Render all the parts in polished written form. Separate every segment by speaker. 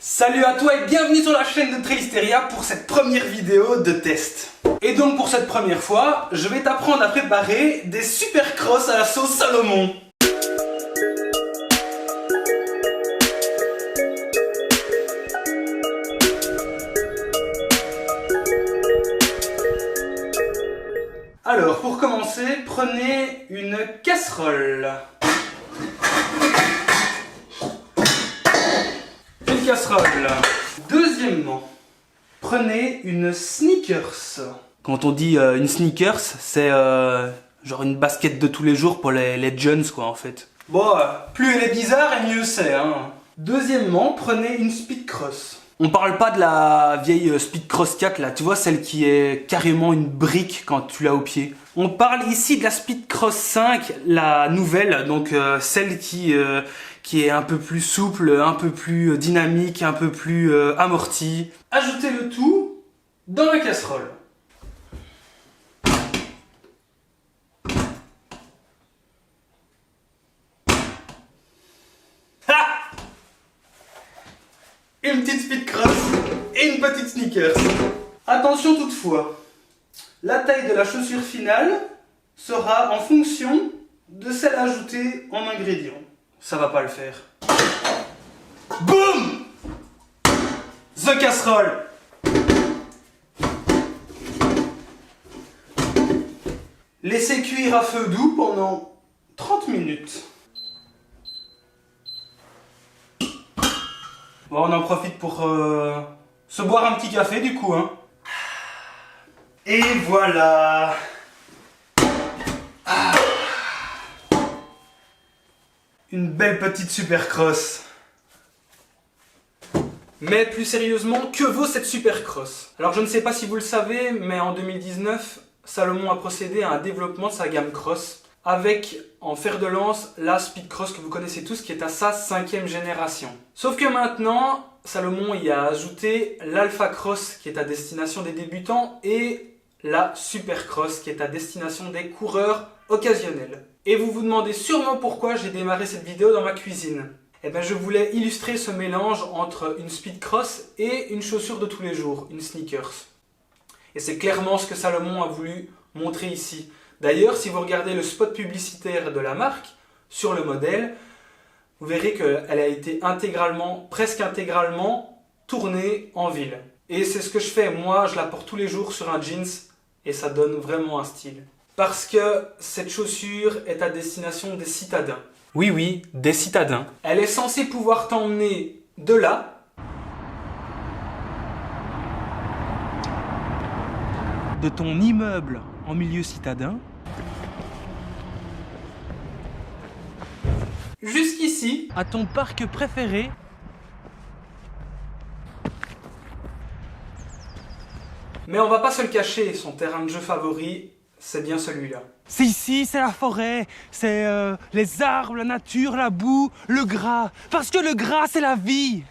Speaker 1: Salut à toi et bienvenue sur la chaîne de Trélisteria pour cette première vidéo de test. Et donc pour cette première fois, je vais t'apprendre à préparer des super crosses à la sauce Salomon. Alors pour commencer, prenez une casserole. Casserole. Deuxièmement, prenez une sneakers. Quand on dit une sneakers, c'est genre une basket de tous les jours pour les jeunes quoi en fait. Bon, plus elle est bizarre et mieux c'est hein. Deuxièmement, prenez une speed cross. On parle pas de la vieille speed cross 4 là, tu vois celle qui est carrément une brique quand tu l'as au pied. On parle ici de la speed cross 5, la nouvelle, donc celle qui est un peu plus souple, un peu plus dynamique, un peu plus amortie. Ajoutez le tout dans la casserole. Ha! Une petite speed cross et une petite sneakers. Attention toutefois, la taille de la chaussure finale sera en fonction de celle ajoutée en ingrédients. Ça va pas le faire. Boum! The casserole! Laissez cuire à feu doux pendant 30 minutes. Bon, on en profite pour se boire un petit café du coup, hein. Et voilà! Une belle petite super cross. Mais plus sérieusement, que vaut cette super cross? Alors je ne sais pas si vous le savez, mais en 2019, Salomon a procédé à un développement de sa gamme cross avec en fer de lance la Speed Cross que vous connaissez tous qui est à sa 5e génération. Sauf que maintenant, Salomon y a ajouté l'Alpha Cross qui est à destination des débutants et la Super Cross qui est à destination des coureurs occasionnels. Et vous vous demandez sûrement pourquoi j'ai démarré cette vidéo dans ma cuisine. Eh bien je voulais illustrer ce mélange entre une speed cross et une chaussure de tous les jours, une sneakers. Et c'est clairement ce que Salomon a voulu montrer ici. D'ailleurs, si vous regardez le spot publicitaire de la marque, sur le modèle, vous verrez qu'elle a été intégralement, presque intégralement, tournée en ville. Et c'est ce que je fais, moi je la porte tous les jours sur un jeans et ça donne vraiment un style. Parce que cette chaussure est à destination des citadins. Oui, oui, des citadins. Elle est censée pouvoir t'emmener de là, de ton immeuble en milieu citadin, jusqu'ici, à ton parc préféré, mais on va pas se le cacher, son terrain de jeu favori, c'est bien celui-là.
Speaker 2: C'est ici, c'est la forêt, c'est les arbres, la nature, la boue, le gras. Parce que le gras, c'est la vie.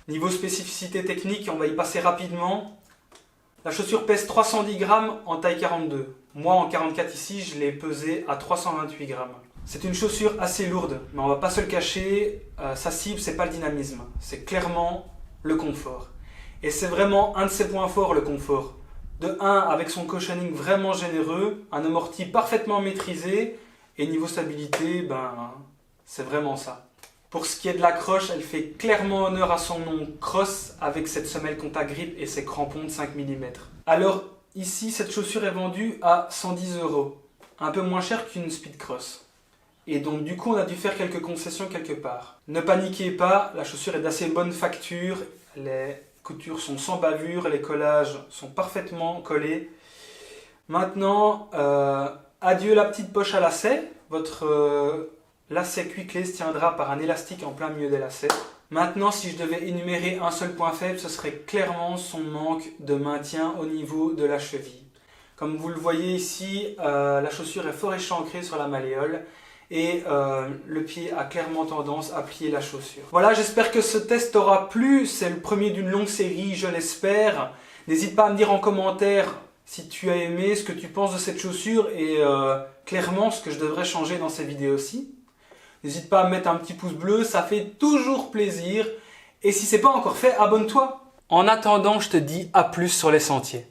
Speaker 1: Niveau spécificité technique, on va y passer rapidement. La chaussure pèse 310 grammes en taille 42. Moi, en 44 ici, je l'ai pesée à 328 grammes. C'est une chaussure assez lourde, mais on va pas se le cacher, sa cible, c'est pas le dynamisme, c'est clairement le confort. Et c'est vraiment un de ses points forts, le confort. De 1, avec son cushioning vraiment généreux, un amorti parfaitement maîtrisé, et niveau stabilité, ben, c'est vraiment ça. Pour ce qui est de l'accroche, elle fait clairement honneur à son nom Cross, avec cette semelle contact grip et ses crampons de 5 mm. Alors, ici, cette chaussure est vendue à 110 €, un peu moins cher qu'une Speed Cross. Et donc du coup on a dû faire quelques concessions quelque part. Ne paniquez pas, la chaussure est d'assez bonne facture, les coutures sont sans bavure, les collages sont parfaitement collés. Maintenant, adieu la petite poche à lacets, votre lacet cuiclé se tiendra par un élastique en plein milieu des lacets. Maintenant, si je devais énumérer un seul point faible, ce serait clairement son manque de maintien au niveau de la cheville. Comme vous le voyez ici, la chaussure est fort échancrée sur la malléole. Et le pied a clairement tendance à plier la chaussure. Voilà, j'espère que ce test t'aura plu. C'est le premier d'une longue série, je l'espère. N'hésite pas à me dire en commentaire si tu as aimé, ce que tu penses de cette chaussure et clairement ce que je devrais changer dans ces vidéos-ci. N'hésite pas à mettre un petit pouce bleu, ça fait toujours plaisir. Et si ce n'est pas encore fait, abonne-toi. En attendant, je te dis à plus sur les sentiers.